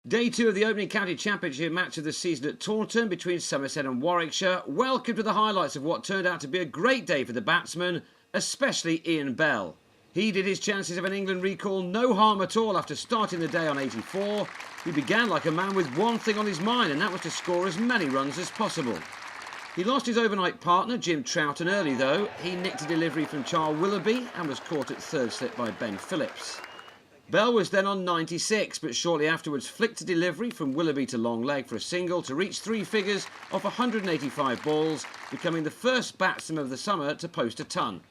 Day 2 of the opening county championship match of the season at Taunton between Somerset and Warwickshire. Welcome to the highlights of what turned out to be a great day for the batsman, especially Ian Bell. He did his chances of an England recall no harm at all after starting the day on 84. He began like a man with one thing on his mind, and that was to score as many runs as possible. He lost his overnight partner, Jim Taunton, early though. He nicked a delivery from Charles Willoughby and was caught at third slip by Ben Phillips. Bell was then on 96, but shortly afterwards flicked a delivery from Willoughby to long leg for a single to reach three figures off 185 balls, becoming the first batsman of the summer to post a ton.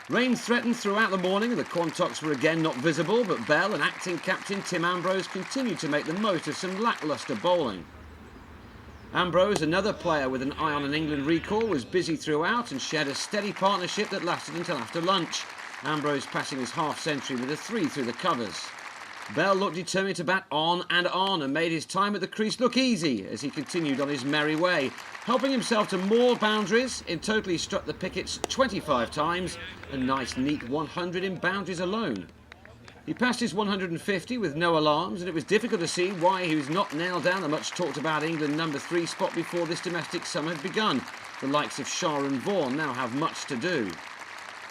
Rain threatened throughout the morning and the Quantocks were again not visible, but Bell and acting captain Tim Ambrose continued to make the most of some lacklustre bowling. Ambrose, another player with an eye on an England recall, was busy throughout and shared a steady partnership that lasted until after lunch. Ambrose passing his half-century with a 3 through the covers. Bell looked determined to bat on and made his time at the crease look easy as he continued on his merry way. Helping himself to more boundaries, in total he struck the pickets 25 times, a nice neat 100 in boundaries alone. He passed his 150 with no alarms, and it was difficult to see why he was not nailed down the much talked about England number 3 spot before this domestic summer had begun. The likes of Shah and Vaughan now have much to do.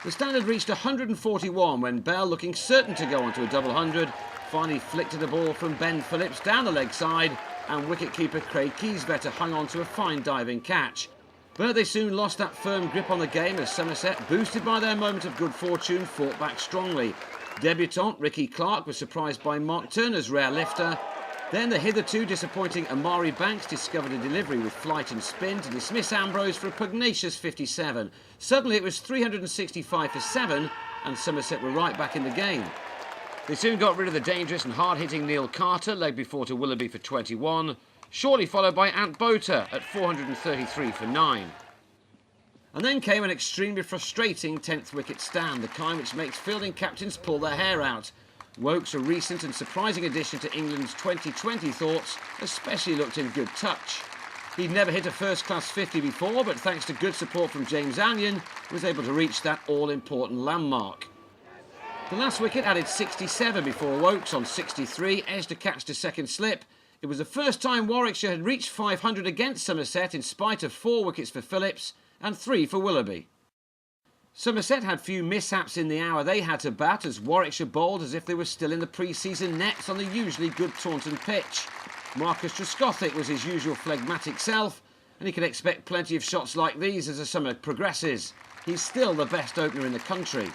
The standard reached 141 when Bell, looking certain to go on to a double hundred, finally flicked at a ball from Ben Phillips down the leg side, and wicket-keeper Craig Kiesbetter hung on to a fine diving catch. But they soon lost that firm grip on the game as Somerset, boosted by their moment of good fortune, fought back strongly. Debutant Ricky Clark was surprised by Mark Turner's rare lifter. Then the hitherto disappointing Amari Banks discovered a delivery with flight and spin to dismiss Ambrose for a pugnacious 57. Suddenly it was 365 for 7 and Somerset were right back in the game. They soon got rid of the dangerous and hard-hitting Neil Carter, leg before to Willoughby for 21, shortly followed by Ant Boter at 433 for 9. And then came an extremely frustrating 10th wicket stand, the kind which makes fielding captains pull their hair out. Woakes, a recent and surprising addition to England's 2020 thoughts, especially looked in good touch. He'd never hit a first-class 50 before, but thanks to good support from James Anyon, was able to reach that all-important landmark. The last wicket added 67 before Woakes on 63 edged a catch to second slip. It was the first time Warwickshire had reached 500 against Somerset in spite of 4 wickets for Phillips and 3 for Willoughby. Somerset had few mishaps in the hour they had to bat as Warwickshire bowled as if they were still in the pre-season nets on the usually good Taunton pitch. Marcus Trescothick was his usual phlegmatic self, and he can expect plenty of shots like these as the summer progresses. He's still the best opener in the country.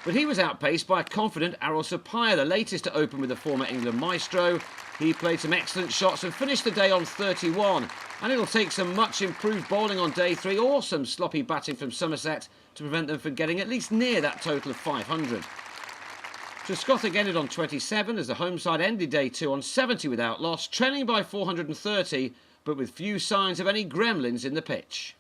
But he was outpaced by a confident Arul Sapaya, the latest to open with the former England maestro. He played some excellent shots and finished the day on 31. And it'll take some much improved bowling on day 3 or some sloppy batting from Somerset to prevent them from getting at least near that total of 500. Trescothick ended on 27 as the home side ended day 2 on 70 without loss, trailing by 430, but with few signs of any gremlins in the pitch.